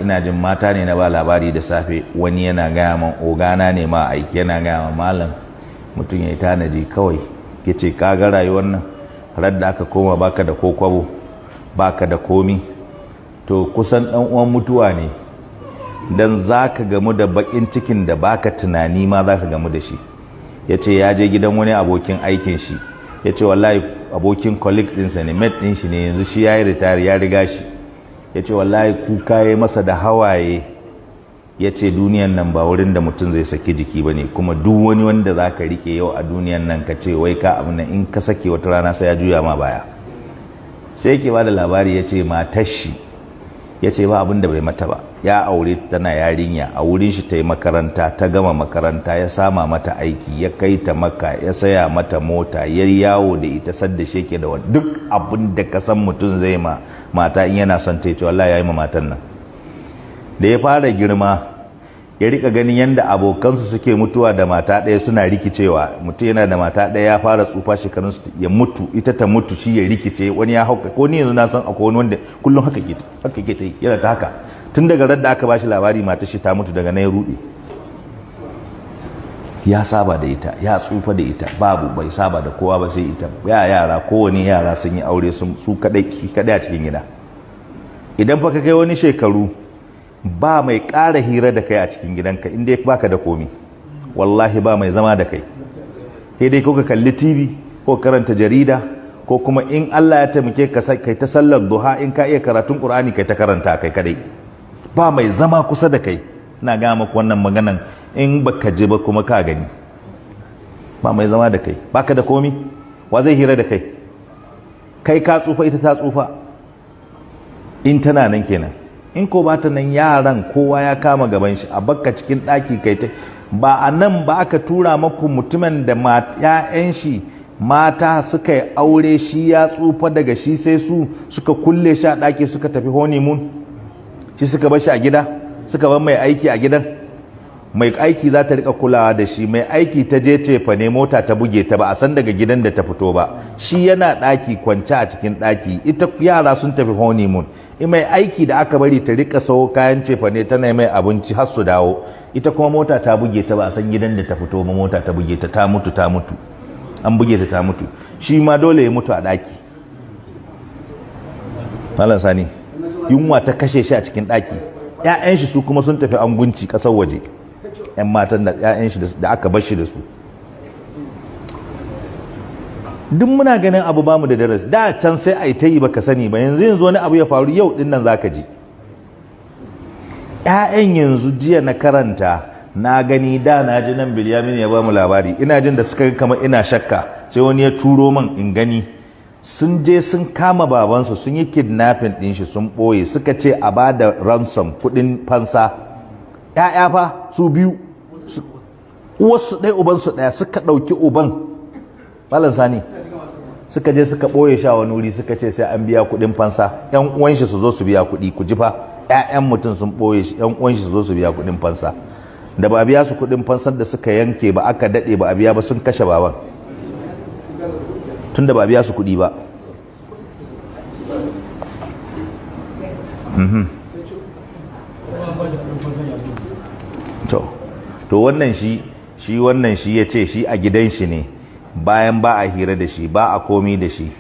ina jin mata ne na ba labari da safe, wani yana gaya man ogana ne ma aiki, yana gaya man malam mutum ya yi tanaji kawai, ya ce kaga rayuwar nan radda aka koma baka da ko kwabo baka da komi to kusan dan uwan mutuwa ne, dan zaka gamu da bakin cikin da baka tunani ma zaka gamu da shi. Yace ya je gidan wani abokin aikin shi, yace wallahi abokin colleague ɗinsa ne, mate ɗin shi ne, yanzu shi yayi retire ya riga shi. Yace wallahi kuka yayi masa da hawaye, yace duniyan nan ba wurin da mutum zai saki jiki bane, kuma duk wani wanda zaka rike yau a duniyan nan ka ce wai ka abin nan in ka sake wata rana sai ya juya ma baya. Sai yake bada labari yace matar shi yace ba abin da bai mata ba, ya aure tana yarinya, a wurin shi ta yi makaranta, ta gama makaranta, ya sama mata aiki, ya kai ta Makka, ya saya mata mota, ya yawo da ita sadda sheke da duk abin da ka san mutum zai ma mata in yana son ta, ce wallahi yayi ma matan nan. Da ya fara girma ya rika ganin yanda abokansu suke mutuwa da mata ɗaya suna rikicewa, mutum yana da mata ɗaya ya fara tsufa shekarun ya mutu, ita ta mutu shi ya rikice, wani ya hauka, ko ni yanzu na san akwai wani wanda kullum haka ke ta yi yana ta haka tun daga radda aka bashi labari mata shi ta mutu, daga na ya rude, ya saba da ita, ya tsufa da ita, babu bai saba da kowa ba sai ita, yara kowane yara sun yi aure su kadai a cikin gida. Idan fa ka kai wani shekaru ba mai ƙara hira da kai a cikin gidanka inda baka da komi, wallahi ba mai zama da kai, sai dai ko ka kalli TV ko karanta jarida, ko kuma in Allah ya taimake ka kai ta sallar duha, in ka iya karatun Qur'ani kai ta karanta kai kadai, ba mai zama kusa da kai. Ina ga maka wannan maganan in baka ji ba kuma ka gani, ba mai zama da kai, baka da komi, wa zai hira da kai? Kai ka tsufa, ita ta tsufa, in tana nan kenan. In ko ba ta nan, yaran kowa ya kama gaban shi, a bakka cikin ɗaki kai ta, ba a nan ba aka tura maku mutumin da ‘ya'yan shi mata suka yi aure, shi ya tsufa daga shi sai su suka kulle shi a ɗaki suka tafi honeymoon, shi suka bar shi a gida, suka bar mai aiki a gidan. Mai aiki za ta rika kulawa da shi, mai aiki ta je tefa ne mota ta buge ta, ba a san daga gidan da ta fito ba, shi yana ɗaki kwance a cikin ɗaki, ita yara sun tafi honeymoon. Mai aiki da aka bari ta rika sawo kayan cefa ne tana mai abinci har su dawo, ita kuma mota ta buge ta, ba a san gidan da ta fito ba, mota ta buge ta, ta mutu an buge ta mutu, shi ma dole ya mutu a ɗaki. Malam Sani, yunwa ta kashe shi a cikin ɗaki, 'ya'yan shi su kuma sun tafi angunci ƙasar waje, 'yan matan da 'ya'yan shi da aka bar shi da su. Duk muna ganin abu bamu da darasi, da can sai a yi ta yi baka sani ba, yanzu wani abu ya faru yau din nan zaka ji. 'Ya'yan yanzu jiya na karanta na gani, da na ji nan Bilyamin ya ba mu labari, ina jin da suka kamar ina shakka, sai wani ya turo man in gani, sun je sun kama babansu, sun yi kidnapping din shi, sun ɓoye, suka ce a ba da ransom kuɗin fansa. 'Ya'ya fa su biyu, uwarsu ɗaya ubansu ɗaya, suka ɗauki uban Malam Sani, suka je suka ɓoye sha wani wuri, suka ce sai an biya kuɗin fansa, 'yan uwan shi su zo su biya kuɗi, ku ji fa, 'ya'yan mutum sun ɓoye shi, 'yan uwan shi su zo su biya kuɗin fansa. Da ba a biya su kuɗin fansar da suka yanke ba, aka daɗe ba a biya ba, sun kashe baban, tun da ba a biya su kuɗi ba. To wannan shi ya ce shi a gidan shi ne, bayan ba a hira da shi, ba a komi da shi,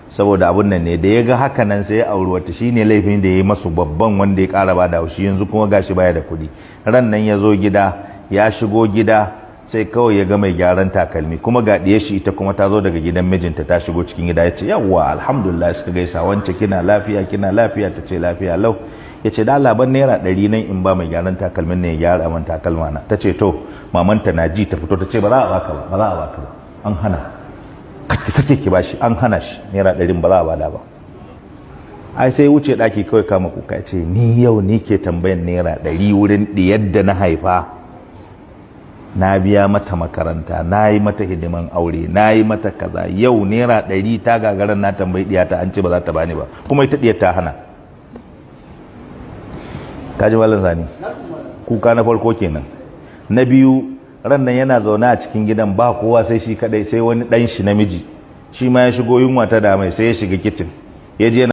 saboda abun nan ne da ya ga haka nan sai ya auri wata, shi ne laifin da ya yi masu babban wanda ya ƙara ba da haushi, yanzu kuma gashi baya da kuɗi. Ran nan ya zo gida, ya shigo gida sai kawai ya ga mai gyaran takalmi, kuma ga ɗiyar shi ita kuma ta zo daga gidan mijinta ta shigo cikin gida, ya ce yawwa alhamdulillah, suka gaisa, wance kina lafiya, ta ce lafiya lau. Ya ce da laban naira 100 nan in ba mai gyaran takalmin ne ya gyara man takalma na. Ta ce to mamanta na ji, ta fito ta ce ba za a baka ba, an hana, ka sake ki bashi, an hana shi, naira 100 ba za a bada ba. Ai sai wuce ɗaki kawai kama kuka, ya ce ni yau ni ke tambayan naira 100 wurin ɗiyar da na haifa, na biya mata makaranta, na yi mata hidiman aure, na yi mata kaza, yau naira 100 ta gagaran na tambayi ɗiyata an ce ba za ta bani ba, kuma ita ɗiyar ta hana. Kaji Malam Sani, kuka na farko kenan. Na biyu, ran nan yana zaune a cikin gidan ba kowa sai shi kadai, sai wani dan shi namiji, shi ma ya shigo yunwa ta damai, sai ya shiga kicin, ya je